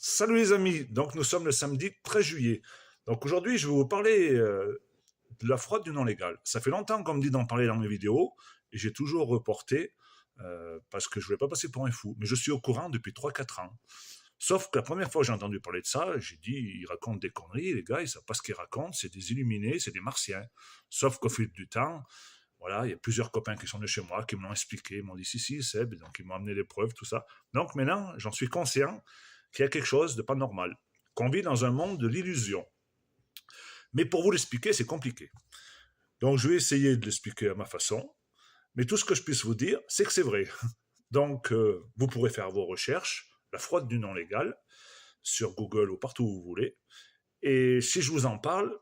Salut les amis, donc nous sommes le samedi 13 juillet. Donc aujourd'hui je vais vous parler de la fraude du non légal. Ça fait longtemps qu'on me dit d'en parler dans mes vidéos et j'ai toujours reporté parce que je voulais pas passer pour un fou. Mais je suis au courant depuis 3 4 ans. Sauf que la première fois que j'ai entendu parler de ça, j'ai dit ils racontent des conneries, les gars, ils savent pas ce qu'ils racontent, c'est des illuminés, c'est des martiens. Sauf qu'au fil du temps, voilà, il y a plusieurs copains qui sont venus chez moi, qui me l'ont expliqué, ils m'ont dit si, Seb, et donc ils m'ont amené les preuves, tout ça. Donc maintenant, j'en suis conscient qu'il y a quelque chose de pas normal, qu'on vit dans un monde de l'illusion. Mais pour vous l'expliquer, c'est compliqué. Donc je vais essayer de l'expliquer à ma façon, mais tout ce que je puisse vous dire, c'est que c'est vrai. Donc vous pourrez faire vos recherches, la fraude du non légal, sur Google ou partout où vous voulez. Et si je vous en parle,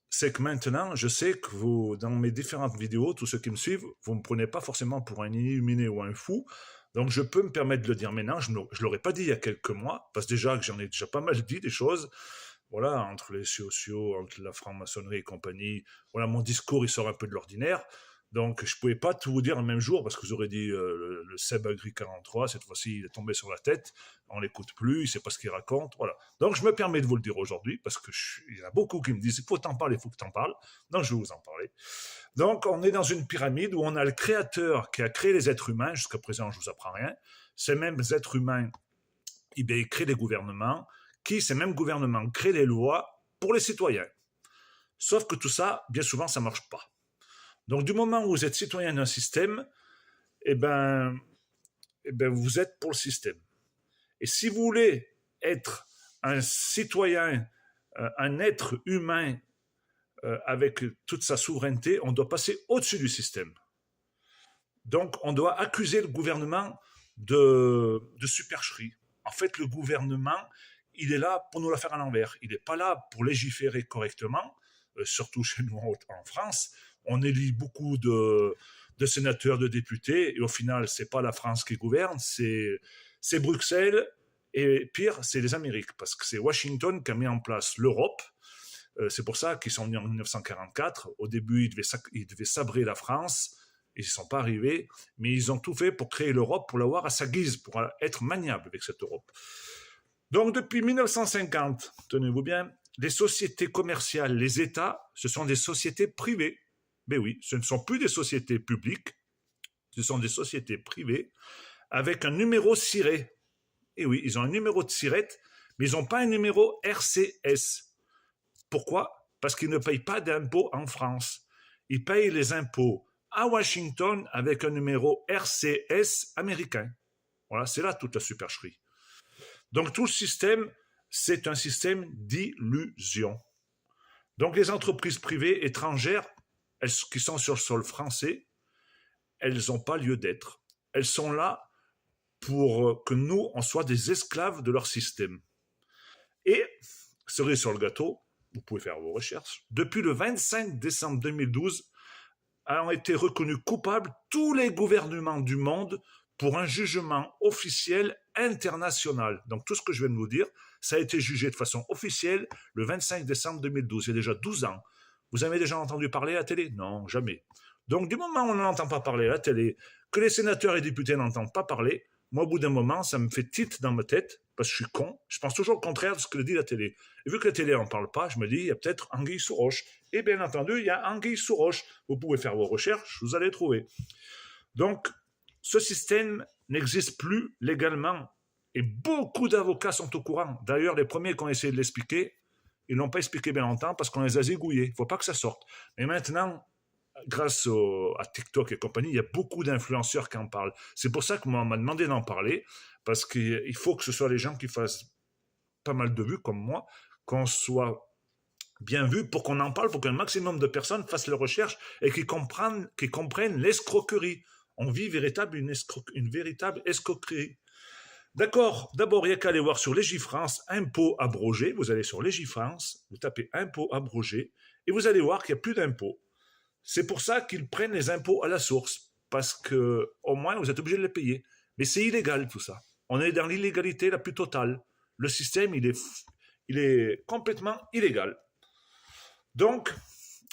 c'est que maintenant, je sais que vous, dans mes différentes vidéos, tous ceux qui me suivent, vous ne me prenez pas forcément pour un illuminé ou un fou. Donc je peux me permettre de le dire maintenant, je ne l'aurais pas dit il y a quelques mois, parce déjà que j'en ai déjà pas mal dit des choses. Voilà, entre les sociaux, entre la franc-maçonnerie et compagnie, voilà, mon discours, il sort un peu de l'ordinaire. Donc, je ne pouvais pas tout vous dire en même jour parce que vous aurez dit le Seb Agri 43, cette fois-ci, il est tombé sur la tête, on l'écoute plus, il ne sait pas ce qu'il raconte, voilà. Donc, je me permets de vous le dire aujourd'hui parce il y en a beaucoup qui me disent il faut t'en parler, il faut que t'en parles. Donc, je vais vous en parler. Donc, on est dans une pyramide où on a le créateur qui a créé les êtres humains. Jusqu'à présent, je ne vous apprends rien. Ces mêmes êtres humains, ils créent des gouvernements qui, ces mêmes gouvernements, créent les lois pour les citoyens. Sauf que tout ça, bien souvent, ça ne marche pas. Donc, du moment où vous êtes citoyen d'un système, eh ben, vous êtes pour le système. Et si vous voulez être un citoyen, un être humain avec toute sa souveraineté, on doit passer au-dessus du système. Donc, on doit accuser le gouvernement de supercherie. En fait, le gouvernement, il est là pour nous la faire à l'envers. Il n'est pas là pour légiférer correctement, surtout chez nous en France. On élit beaucoup de sénateurs, de députés, et au final, c'est pas la France qui gouverne, c'est Bruxelles, et pire, c'est les Amériques, parce que c'est Washington qui a mis en place l'Europe. C'est pour ça qu'ils sont venus en 1944. Au début, ils devaient sabrer la France. Ils ne sont pas arrivés, mais ils ont tout fait pour créer l'Europe, pour l'avoir à sa guise, pour être maniable avec cette Europe. Donc depuis 1950, tenez-vous bien, les sociétés commerciales, les États, ce sont des sociétés privées. Mais oui, ce ne sont plus des sociétés publiques, ce sont des sociétés privées avec un numéro ciré. Et oui, ils ont un numéro de sirette, mais ils n'ont pas un numéro RCS. Pourquoi? Parce qu'ils ne payent pas d'impôts en France. Ils payent les impôts à Washington avec un numéro RCS américain. Voilà, c'est là toute la supercherie. Donc tout le système, c'est un système d'illusion. Donc les entreprises privées étrangères, qui sont sur le sol français, elles n'ont pas lieu d'être. Elles sont là pour que nous, on soit des esclaves de leur système. Et, cerise sur le gâteau, vous pouvez faire vos recherches, depuis le 25 décembre 2012, ont été reconnus coupables tous les gouvernements du monde pour un jugement officiel international. Donc tout ce que je viens de vous dire, ça a été jugé de façon officielle le 25 décembre 2012, il y a déjà 12 ans. Vous avez déjà entendu parler à la télé? Non, jamais. Donc du moment où on n'entend pas parler à la télé, que les sénateurs et députés n'entendent pas parler, moi au bout d'un moment, ça me fait tilt dans ma tête, parce que je suis con, je pense toujours le contraire de ce que dit la télé. Et vu que la télé n'en parle pas, je me dis, il y a peut-être anguille sous roche. Et bien entendu, il y a anguille sous roche. Vous pouvez faire vos recherches, vous allez trouver. Donc, ce système n'existe plus légalement. Et beaucoup d'avocats sont au courant. D'ailleurs, les premiers qui ont essayé de l'expliquer, ils ne l'ont pas expliqué bien longtemps parce qu'on les a zigouillés. Il ne faut pas que ça sorte. Mais maintenant, grâce à TikTok et compagnie, il y a beaucoup d'influenceurs qui en parlent. C'est pour ça que moi, on m'a demandé d'en parler, parce qu'il faut que ce soit les gens qui fassent pas mal de vues, comme moi, qu'on soit bien vu pour qu'on en parle, pour qu'un maximum de personnes fassent leurs recherches et qu'ils comprennent l'escroquerie. On vit une véritable escroquerie. D'accord, d'abord, il n'y a qu'à aller voir sur Légifrance, impôts abrogés. Vous allez sur Légifrance, vous tapez impôts abrogés, et vous allez voir qu'il n'y a plus d'impôts. C'est pour ça qu'ils prennent les impôts à la source, parce que au moins vous êtes obligé de les payer. Mais c'est illégal tout ça. On est dans l'illégalité la plus totale. Le système, il est complètement illégal. Donc,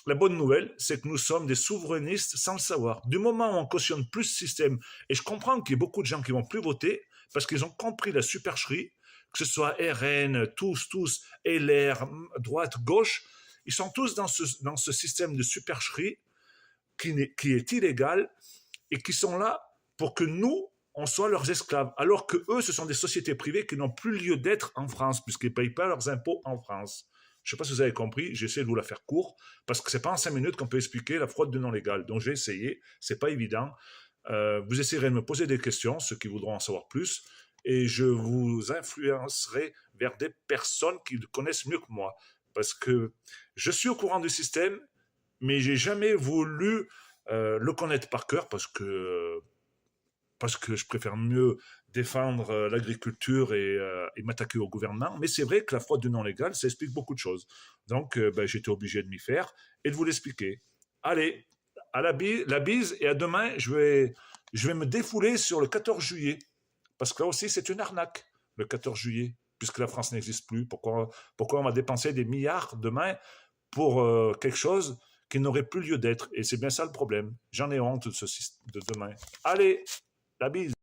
la bonne nouvelle, c'est que nous sommes des souverainistes sans le savoir. Du moment où on cautionne plus ce système, et je comprends qu'il y ait beaucoup de gens qui vont plus voter, parce qu'ils ont compris la supercherie, que ce soit RN, tous, LR, droite, gauche, ils sont tous dans ce système de supercherie qui est illégal et qui sont là pour que nous, on soit leurs esclaves, alors que eux, ce sont des sociétés privées qui n'ont plus lieu d'être en France, puisqu'ils ne payent pas leurs impôts en France. Je ne sais pas si vous avez compris, j'essaie de vous la faire court, parce que ce n'est pas en 5 minutes qu'on peut expliquer la fraude de non légal. Donc j'ai essayé, ce n'est pas évident. Vous essayerez de me poser des questions, ceux qui voudront en savoir plus, et je vous influencerai vers des personnes qui le connaissent mieux que moi. Parce que je suis au courant du système, mais j'ai jamais voulu le connaître par cœur parce que je préfère mieux défendre l'agriculture et m'attaquer au gouvernement. Mais c'est vrai que la fraude du non légal, ça explique beaucoup de choses. Donc, j'étais obligé de m'y faire et de vous l'expliquer. Allez, la bise et à demain, je vais me défouler sur le 14 juillet. Parce que là aussi, c'est une arnaque, le 14 juillet, puisque la France n'existe plus. Pourquoi on va dépenser des milliards demain pour quelque chose qui n'aurait plus lieu d'être? Et c'est bien ça le problème. J'en ai honte de demain. Allez, la bise.